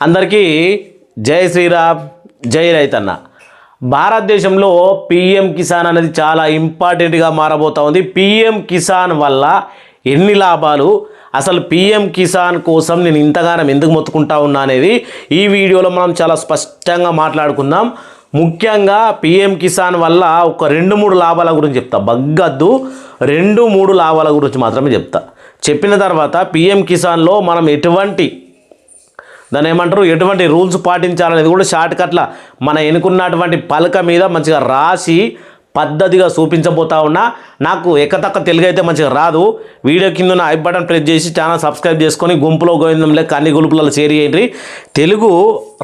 అందరికీ జై శ్రీరామ్, జై రైతన్న. భారతదేశంలో పిఎం కిసాన్ అనేది చాలా ఇంపార్టెంట్గా మారబోతా ఉంది. పిఎం కిసాన్ వల్ల ఎన్ని లాభాలు, అసలు పిఎం కిసాన్ కోసం నేను ఇంతగానం ఎందుకు మొత్తుకుంటా ఉన్నా అనేది ఈ వీడియోలో మనం చాలా స్పష్టంగా మాట్లాడుకుందాం. ముఖ్యంగా పిఎం కిసాన్ వల్ల ఒక 2-3 లాభాల గురించి చెప్తా. బగ్గద్దు 2-3 లాభాల గురించి మాత్రమే చెప్తా. చెప్పిన తర్వాత పిఎం కిసాన్లో మనం ఎటువంటి రూల్స్ పాటించాలనేది కూడా షార్ట్ కట్లా మన ఎన్నుకున్నటువంటి పలక మీద మంచిగా రాసి పద్ధతిగా చూపించబోతా ఉన్నా. నాకు ఎక్కతక్క తెలుగు అయితే మంచిగా రాదు. వీడియో కింద ఐ బటన్ ప్రెస్ చేసి ఛానల్ సబ్స్క్రైబ్ చేసుకొని గుంపులో గోవిందం లేక అన్ని గుంపులలో షేర్ చేయండి. తెలుగు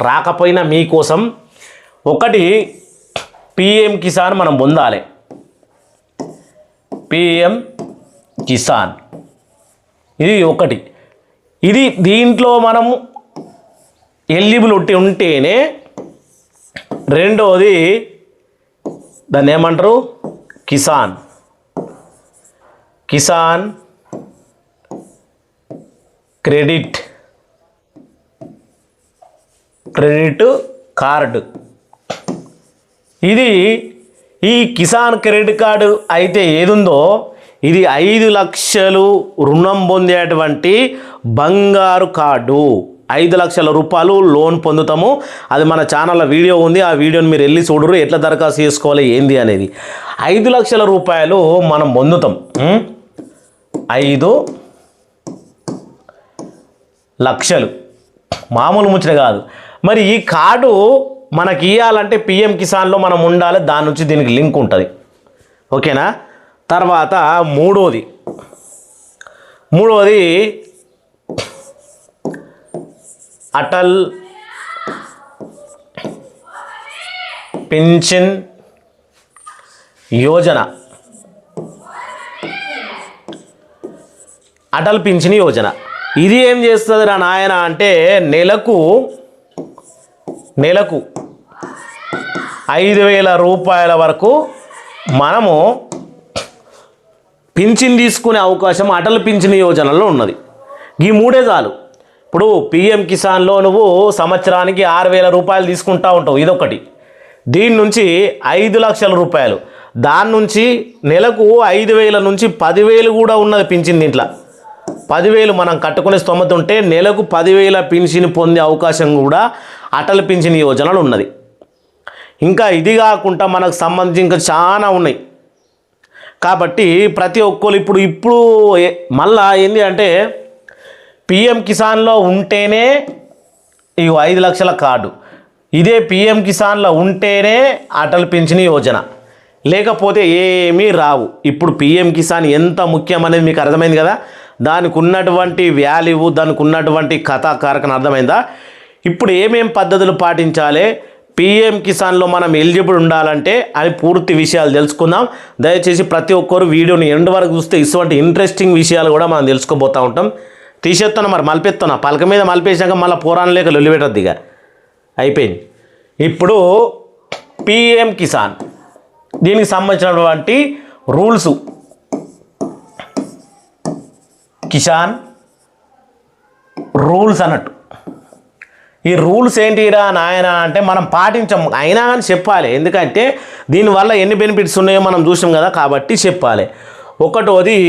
రాకపోయినా మీకోసం ఒకటి పిఎం కిసాన్ మనం పొందాలి. పిఎం కిసాన్ ఇది ఒకటి. దీంట్లో మనము ఎలిజిబుల్ ఉంటేనే రెండవది దాన్ని ఏమంటారు, కిసాన్ క్రెడిట్ కార్డు. ఈ కిసాన్ క్రెడిట్ కార్డు అయితే ఏదుందో ఇది 5 లక్షలు రుణం పొందేటువంటి బంగారు కార్డు. 5 లక్షల రూపాయలు లోన్ పొందుతాము. అది మన ఛానల్లో వీడియో ఉంది. ఆ వీడియోని మీరు వెళ్ళి చూడరు, ఎట్లా దరఖాస్తు చేసుకోవాలి ఏంది అనేది. 5 లక్షల రూపాయలు మనం పొందుతాం. 5 లక్షలు మామూలు ముచ్చట కాదు. మరి ఈ కార్డు మనకి ఇవ్వాలంటే పిఎం కిసాన్లో మనం ఉండాలి. దాని నుంచి దీనికి లింక్ ఉంటుంది. ఓకేనా? తర్వాత మూడోది అటల్ పెన్షన్ యోజన. అటల్ పింఛన్ యోజన ఇది ఏం చేస్తుంది రా నాయన అంటే నెలకు 5,000 రూపాయల వరకు మనము పింఛన్ తీసుకునే అవకాశం అటల్ పింఛన్ యోజనలో ఉన్నది. ఈ మూడే చాలు. ఇప్పుడు పిఎం కిసాన్లో నువ్వు సంవత్సరానికి 6,000 రూపాయలు తీసుకుంటా ఉంటావు, ఇదొకటి. దీని నుంచి 5 లక్షల రూపాయలు, దాని నుంచి నెలకు 5,000 నుంచి 10,000 కూడా ఉన్నది పింఛన్. దీంట్లో 10,000 మనం కట్టుకునే స్తోమత ఉంటే నెలకు 10,000 పింఛన్ పొందే అవకాశం కూడా అటల్ పింఛన్ యోజనలు ఉన్నది. ఇంకా ఇది కాకుండా మనకు సంబంధించి ఇంకా చాలా ఉన్నాయి. కాబట్టి ప్రతి ఒక్కరు ఇప్పుడు మళ్ళా ఏంటి అంటే పిఎం కిసాన్లో ఉంటేనే ఈ 5 లక్షల కార్డు, ఇదే పిఎం కిసాన్లో ఉంటేనే అటల్ పింఛన్ యోజన, లేకపోతే ఏమీ రావు. ఇప్పుడు పిఎం కిసాన్ ఎంత ముఖ్యం అనేది మీకు అర్థమైంది కదా. దానికి ఉన్నటువంటి వాల్యూ, దానికి ఉన్నటువంటి కథాకారకం అర్థమైందా. ఇప్పుడు ఏమేం పద్ధతులు పాటించాలి, పిఎం కిసాన్లో మనం ఎలిజిబుల్ ఉండాలంటే అని పూర్తి విషయాలు తెలుసుకుందాం. దయచేసి ప్రతి ఒక్కరు వీడియోని ఎండ్ వరకు చూస్తే ఇటువంటి ఇంట్రెస్టింగ్ విషయాలు కూడా మనం తెలుసుకోబోతూ ఉంటాం. తీసేస్తున్నా మరి మలిపేస్తున్నా, పలక మీద మలిపేసాక మళ్ళీ పురాణం లేక లొల్లిపెట్టద్దు. ఇక అయిపోయింది. ఇప్పుడు పిఎం కిసాన్ దీనికి సంబంధించినటువంటి రూల్స్, కిసాన్ రూల్స్ అన్నట్టు. ఈ రూల్స్ ఏంటిరా నాయన అంటే మనం పాటించాం అయినా కానీ చెప్పాలి. ఎందుకంటే దీనివల్ల ఎన్ని బెనిఫిట్స్ ఉన్నాయో మనం చూసాం కదా, కాబట్టి చెప్పాలి. ఒకటోది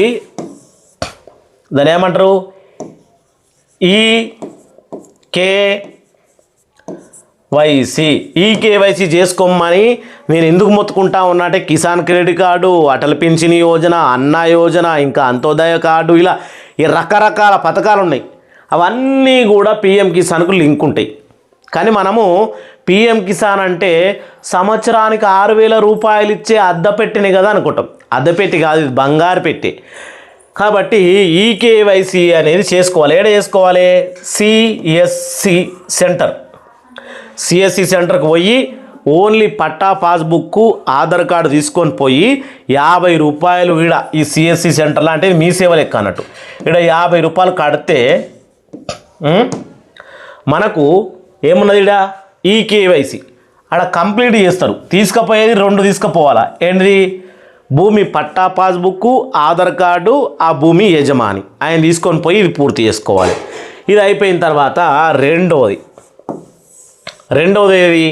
దాన్ని ఏమంటారు, ఈకేవైసీ చేసుకోమని నేను ఎందుకు మొత్తుకుంటా ఉన్నా అంటే Kisan credit card, Atal pension Yojana, అన్న యోజన, ఇంకా అంత్యోదయ కార్డు, ఇలా ఈ రకరకాల పథకాలు ఉన్నాయి. అవన్నీ కూడా పిఎం కిసాన్కు లింక్ ఉంటాయి. కానీ మనము పిఎం కిసాన్ అంటే సంవత్సరానికి 6,000 రూపాయలు ఇచ్చే అద్దపెట్టినే కదా అనుకుంటాం. అద్దపెట్టి కాదు, ఇది బంగారు పెట్టి. కాబట్టి ఈకేవైసీ అనేది చేసుకోవాలి. ఏడ చేసుకోవాలి, సిఎస్సి సెంటర్కి పోయి ఓన్లీ పట్టా పాస్బుక్ ఆధార్ కార్డు తీసుకొని పోయి 50 రూపాయలు ఈడ ఈ సిఎస్సి సెంటర్లో, అంటే మీ సేవ లెక్క అన్నట్టు, ఈడ 50 రూపాయలు కడితే మనకు ఏమున్నది, ఈడ ఈకేవైసీ ఆడ కంప్లీట్ చేస్తారు. తీసుకుపోయేది 2 తీసుకుపోవాలా. ఏంటిది, భూమి పట్టా పాస్బుక్, ఆధార్ కార్డు, ఆ భూమి యజమాని ఆయన తీసుకొని పోయి ఇది పూర్తి చేసుకోవాలి. ఇది అయిపోయిన తర్వాత రెండోది రెండవది ఏది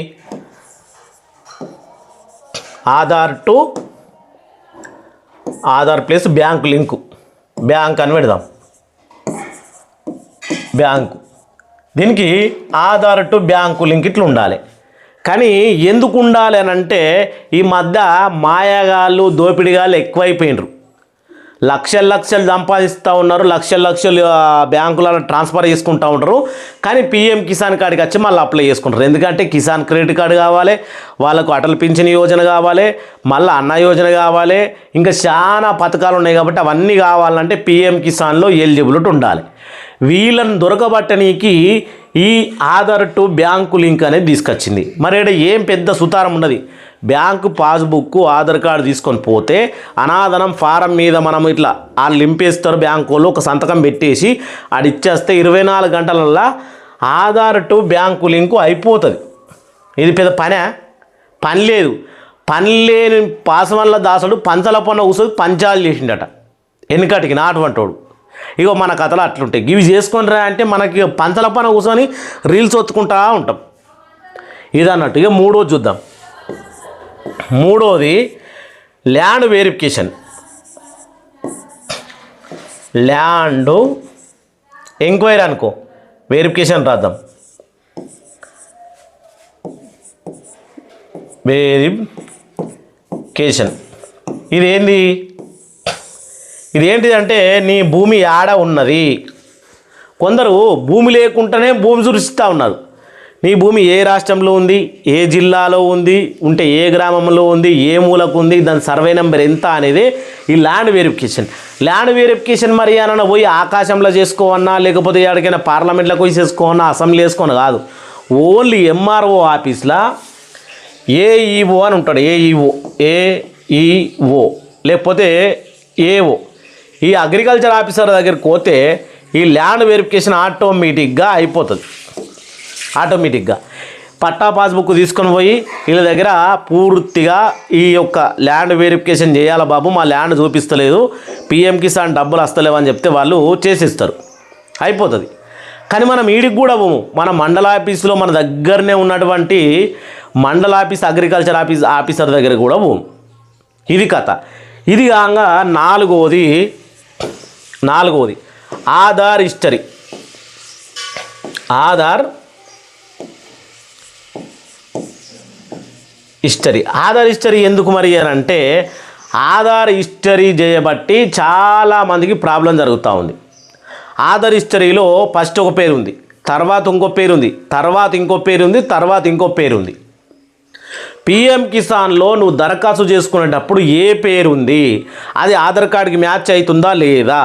Aadhaar plus bank link, bank అని పెడదాం, బ్యాంకు. దీనికి ఆధార్ టు బ్యాంకు లింక్ ఇట్లా ఉండాలి. కానీ ఎందుకు ఉండాలి అని అంటే ఈ మధ్య మాయగాళ్ళు దోపిడిగాళ్ళు ఎక్కువైపోయినరు. లక్షలు సంపాదిస్తూ ఉన్నారు, లక్షలు బ్యాంకులలో ట్రాన్స్ఫర్ చేసుకుంటూ ఉంటారు. కానీ పిఎం కిసాన్ కార్డుకి వచ్చి మళ్ళీ అప్లై చేసుకుంటారు. ఎందుకంటే కిసాన్ క్రెడిట్ కార్డు కావాలి, వాళ్ళకు అటల్ పింఛన్ యోజన కావాలి, మళ్ళీ అన్న యోజన కావాలి, ఇంకా చాలా పథకాలు ఉన్నాయి. కాబట్టి అవన్నీ కావాలంటే పిఎం కిసాన్లో ఎలిజిబిలిటీ ఉండాలి. వీళ్ళని దొరకబట్టనీకి ఈ ఆధార్ టు బ్యాంకు లింక్ అనేది తీసుకొచ్చింది. మరి ఇక్కడ ఏం పెద్ద సుతారం ఉన్నది. బ్యాంకు పాస్బుక్ ఆధార్ కార్డు తీసుకొని పోతే అనాదనం ఫారం మీద మనం ఇట్లా వాళ్ళు నింపేస్తారు. బ్యాంకు వాళ్ళు ఒక సంతకం పెట్టేసి అది ఇచ్చేస్తే 24 గంటలల్లో ఆధార్ టు బ్యాంకు లింకు అయిపోతుంది. ఇది పెద్ద పని లేదు. పని లేని పాసవల్ల దాసుడు పంచల పన్న కూర్చొని పంచాలు చేసిండట ఎన్నికటికి నాటువంటోడు. ఇగో మన కథలు అట్లుంటాయి. ఇవి చేసుకొని రా అంటే మనకి పంచల పన కూర్చొని రీల్స్ ఒత్తుకుంటా ఉంటాం. ఇది అన్నట్టు. ఇక మూడోది చూద్దాం. మూడోది ల్యాండ్ వెరిఫికేషన్. ల్యాండ్ ఎంక్వైరీ అనుకో, వెరిఫికేషన్ రాద్దాం. వెరిఫికేషన్ ఇదేంటిదంటే నీ భూమి ఆడ ఉన్నది. కొందరు భూమి లేకుండానే భూమి చూపిస్తూ ఉన్నారు. నీ భూమి ఏ రాష్ట్రంలో ఉంది, ఏ జిల్లాలో ఉంది, ఉంటే ఏ గ్రామంలో ఉంది, ఏ మూలకు ఉంది, దాని సర్వే నెంబర్ ఎంత అనేది ఈ ల్యాండ్ వెరిఫికేషన్. ల్యాండ్ వెరిఫికేషన్ మరి అన్న పోయి ఆకాశంలో చేసుకోవన్నా, లేకపోతే ఎక్కడికైనా పార్లమెంట్లోకి పోయి చేసుకోవన్నా, అసెంబ్లీ చేసుకోవన్నా కాదు. ఓన్లీ ఎంఆర్ఓ ఆఫీస్లో ఏఈఓ అని ఉంటాడు. ఏఈఓ లేకపోతే ఏఓ, ఈ అగ్రికల్చర్ ఆఫీసర్ దగ్గరికి పోతే ఈ ల్యాండ్ వెరిఫికేషన్ ఆటోమేటిక్గా అయిపోతుంది. ఆటోమేటిక్గా పట్టా పాస్బుక్ తీసుకొని పోయి వీళ్ళ దగ్గర పూర్తిగా ఈ యొక్క ల్యాండ్ వెరిఫికేషన్ చేయాలి బాబు, మా ల్యాండ్ చూపిస్తలేదు, పిఎం కిసాన్ డబ్బులు వస్తలేవు అని చెప్తే వాళ్ళు చేసిస్తారు, అయిపోతుంది. కానీ మనం వీడికి కూడా పోము. మన మండల ఆఫీసులో మన దగ్గరనే ఉన్నటువంటి మండల ఆఫీస్ అగ్రికల్చర్ ఆఫీసర్ దగ్గర కూడా పోము. ఇది కథ. ఇది కాగా నాలుగోది ఆధార్ హిస్టరీ. ఆధార్ హిస్టరీ ఎందుకు మరి అని అంటే ఆధార్ హిస్టరీ చేయబట్టి చాలామందికి ప్రాబ్లం జరుగుతూ ఉంది. ఆధార్ హిస్టరీలో ఫస్ట్ ఒక పేరు ఉంది, తర్వాత ఇంకో పేరు ఉంది, తర్వాత ఇంకో పేరు ఉంది, తర్వాత ఇంకో పేరు ఉంది. పిఎం కిసాన్లో నువ్వు దరఖాస్తు చేసుకునేటప్పుడు ఏ పేరు ఉంది, అది ఆధార్ కార్డుకి మ్యాచ్ అవుతుందా లేదా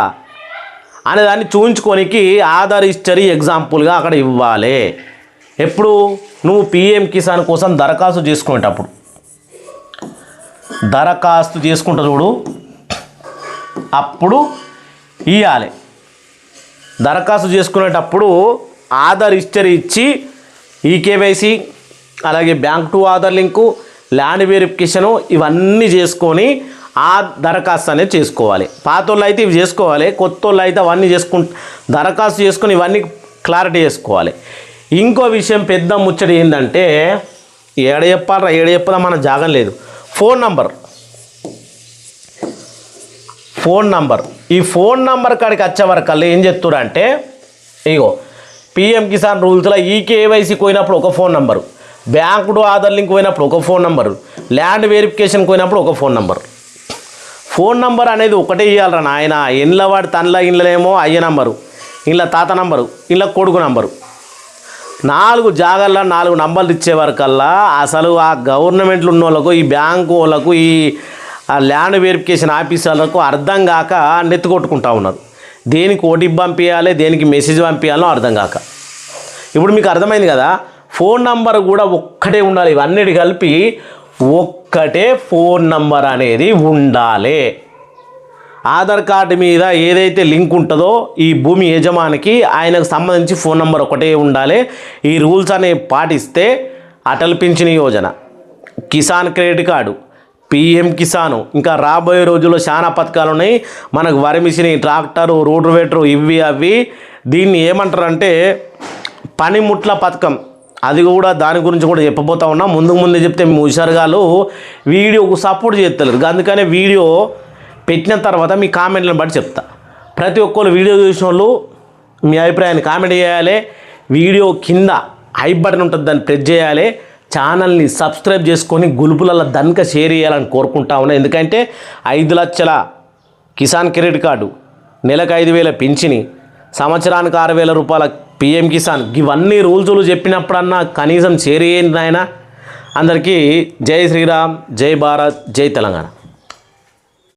అనే దాన్ని చూయించుకోనికి ఆధార్ హిస్టరీ ఎగ్జాంపుల్గా అక్కడ ఇవ్వాలి. ఎప్పుడు నువ్వు పిఎం కిసాన్ కోసం దరఖాస్తు చేసుకునేటప్పుడు, దరఖాస్తు చేసుకుంటా చూడు, అప్పుడు ఇవ్వాలి. దరఖాస్తు చేసుకునేటప్పుడు ఆధార్ హిస్టరీ ఇచ్చి ఈకేవైసీ, అలాగే bank to Aadhaar link, land verification ఇవన్నీ చేసుకొని ఆ దరఖాస్తు అనేది చేసుకోవాలి. పాతోళ్ళు అయితే ఇవి చేసుకోవాలి, కొత్త వాళ్ళు అయితే అవన్నీ దరఖాస్తు చేసుకొని ఇవన్నీ క్లారిటీ చేసుకోవాలి. ఇంకో విషయం పెద్ద ముచ్చడి ఏంటంటే ఏడ చెప్పదా మన జాగం లేదు. ఫోన్ నంబర్ ఈ ఫోన్ నంబర్ కాడికి వచ్చే వరకల్లా ఏం చెప్తున్నారు అంటే, ఇగో పిఎం కిసాన్ రూల్స్లో ఈకేవైసీ పోయినప్పుడు ఒక phone number, bank to Aadhaar link పోయినప్పుడు ఒక ఫోన్ నంబరు, ల్యాండ్ వెరిఫికేషన్ పోయినప్పుడు ఒక ఫోన్ నంబర్. ఫోన్ నంబర్ అనేది ఒకటే ఇవ్వాలరా నాయన. ఇండ్ల వాడి తనల ఇండ్లనేమో అయ్య నంబరు, ఇండ్ల తాత నంబరు, ఇండ్ల కొడుకు నంబరు, 4 జాగాల్లో 4 నంబర్లు ఇచ్చేవరకల్లా అసలు ఆ గవర్నమెంట్లు ఉన్న వాళ్ళకు, ఈ బ్యాంకు వాళ్ళకు, ఈ ల్యాండ్ వెరిఫికేషన్ ఆఫీసర్లకు అర్థం కాక నెత్తుకొట్టుకుంటా ఉన్నారు. దేనికి ఓటీపీ పంపించాలి, దేనికి మెసేజ్ పంపించాలో అర్థం కాక. ఇప్పుడు మీకు అర్థమైంది కదా, ఫోన్ నంబర్ కూడా ఒక్కటే ఉండాలి. ఇవన్నిటి కలిపి ఒక్కటే ఫోన్ నంబర్ అనేది ఉండాలి. ఆధార్ కార్డు మీద ఏదైతే లింక్ ఉంటుందో ఈ భూమి యజమానికి, ఆయనకు సంబంధించి ఫోన్ నంబర్ ఒకటే ఉండాలి. ఈ రూల్స్ అనేవి పాటిస్తే Atal pension Yojana, Kisan credit card, PM Kisan, ఇంకా రాబోయే రోజుల్లో చాలా పథకాలు ఉన్నాయి. మనకు వరి మిషన్, ట్రాక్టరు, రోడ్రు వెటరు, ఇవి అవి. దీన్ని ఏమంటారంటే పనిముట్ల పథకం అది కూడా దాని గురించి కూడా చెప్పబోతా ఉన్నా. ముందే చెప్తే మీ హుషారుగాలు వీడియోకు సపోర్ట్ చేస్తలేరు. అందుకనే వీడియో పెట్టిన తర్వాత మీ కామెంట్లను బట్టి చెప్తా. ప్రతి ఒక్కరు వీడియో చూసిన వాళ్ళు మీ అభిప్రాయాన్ని కామెంట్ చేయాలి. వీడియో కింద హైప్ బటన్ ఉంటుంది, దాన్ని ప్రెస్ చేయాలి. ఛానల్ని సబ్స్క్రైబ్ చేసుకొని గులుపులలో దన్క షేర్ చేయాలని కోరుకుంటా ఉన్నా. ఎందుకంటే 5 లక్షల కిసాన్ క్రెడిట్ కార్డు, నెలకు 5,000 పింఛని, సంవత్సరానికి 6,000 రూపాయల పిఎం కిసాన్, ఇవన్నీ రూల్స్లు చెప్పినప్పుడన్నా కనీసం షేర్ చేయండి నాయన. అందరికీ జై శ్రీరామ్, జై భారత్, జై తెలంగాణ.